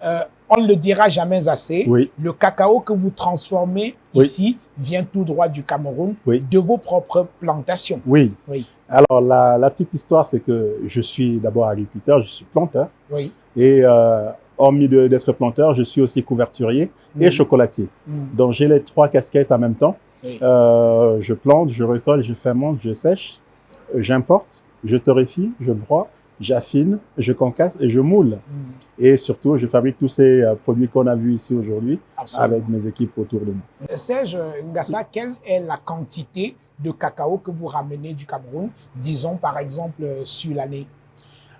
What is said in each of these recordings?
On ne le dira jamais assez, Oui. le cacao que vous transformez Oui. ici vient tout droit du Cameroun, Oui. de vos propres plantations. Oui. Oui, Alors, la petite histoire, c'est que je suis d'abord agriculteur, je suis planteur. oui. Et hormis d'être planteur, je suis aussi couverturier et chocolatier. Donc, j'ai les 3 casquettes en même temps. Oui. Je plante, je récolte, je fermente, je sèche, j'importe, je torréfie, je broie, j'affine, je concasse et je moule. Et surtout, je fabrique tous ces produits qu'on a vus ici aujourd'hui avec mes équipes autour de moi. Serge Ngassa, quelle est la quantité de cacao que vous ramenez du Cameroun, disons par exemple sur l'année?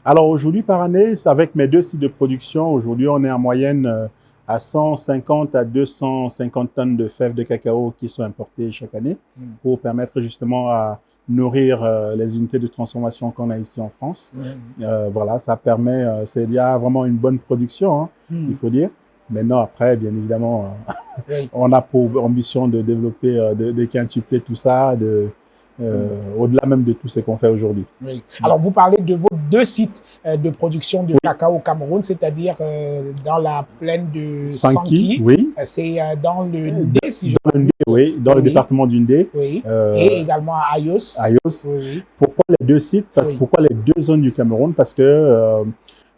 Alors aujourd'hui, par année, avec mes 2 sites de production, aujourd'hui, on est en moyenne à 150 à 250 tonnes de fèves de cacao qui sont importées chaque année pour permettre justement à nourrir les unités de transformation qu'on a ici en France. Voilà, ça permet, il y a vraiment une bonne production, hein, il faut dire. Maintenant, après, bien évidemment, on a pour ambition de développer, de quintupler tout ça, au-delà même de tout ce qu'on fait aujourd'hui. Oui. Alors, vous parlez de vos 2 sites de production de cacao au Cameroun, c'est-à-dire dans la plaine de Sanki. Oui. C'est dans le Ndé, si je me trompe. Oui, dans le département du Ndé. Oui. Et également à Ayos. Ayos. Oui. Pourquoi les 2 sites? Pourquoi les 2 zones du Cameroun? Parce que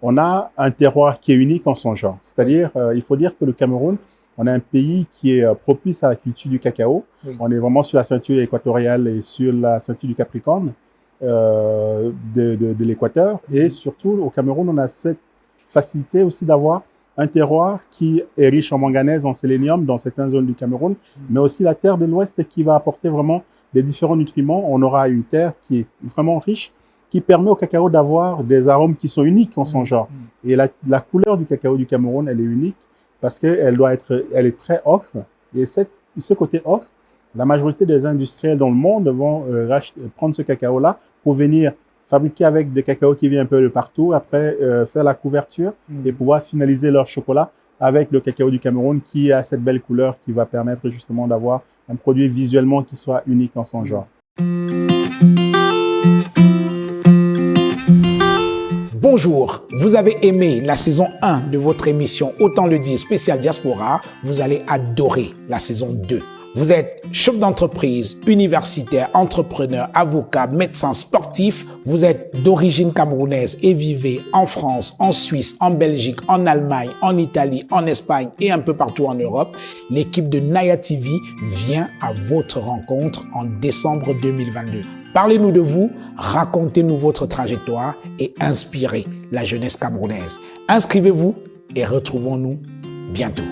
on a un terroir qui est unique en son genre. C'est-à-dire, il faut dire que le Cameroun, on a un pays qui est propice à la culture du cacao. On est vraiment sur la ceinture équatoriale et sur la ceinture du Capricorne de l'équateur. Et surtout, au Cameroun, on a cette facilité aussi d'avoir un terroir qui est riche en manganèse, en sélénium dans certaines zones du Cameroun, mais aussi la terre de l'Ouest qui va apporter vraiment des différents nutriments. On aura une terre qui est vraiment riche, qui permet au cacao d'avoir des arômes qui sont uniques en son genre. Et la couleur du cacao du Cameroun, elle est unique parce qu'elle est très ocre. Et ce côté ocre, la majorité des industriels dans le monde vont prendre ce cacao-là pour venir fabriquer avec des cacao qui viennent un peu de partout, après faire la couverture et pouvoir finaliser leur chocolat avec le cacao du Cameroun qui a cette belle couleur qui va permettre justement d'avoir un produit visuellement qui soit unique en son genre. Bonjour, vous avez aimé la saison 1 de votre émission Autant le dire spécial Diaspora, vous allez adorer la saison 2. Vous êtes chef d'entreprise, universitaire, entrepreneur, avocat, médecin, sportif. Vous êtes d'origine camerounaise et vivez en France, en Suisse, en Belgique, en Allemagne, en Italie, en Espagne et un peu partout en Europe. L'équipe de Naya TV vient à votre rencontre en décembre 2022. Parlez-nous de vous, racontez-nous votre trajectoire et inspirez la jeunesse camerounaise. Inscrivez-vous et retrouvons-nous bientôt.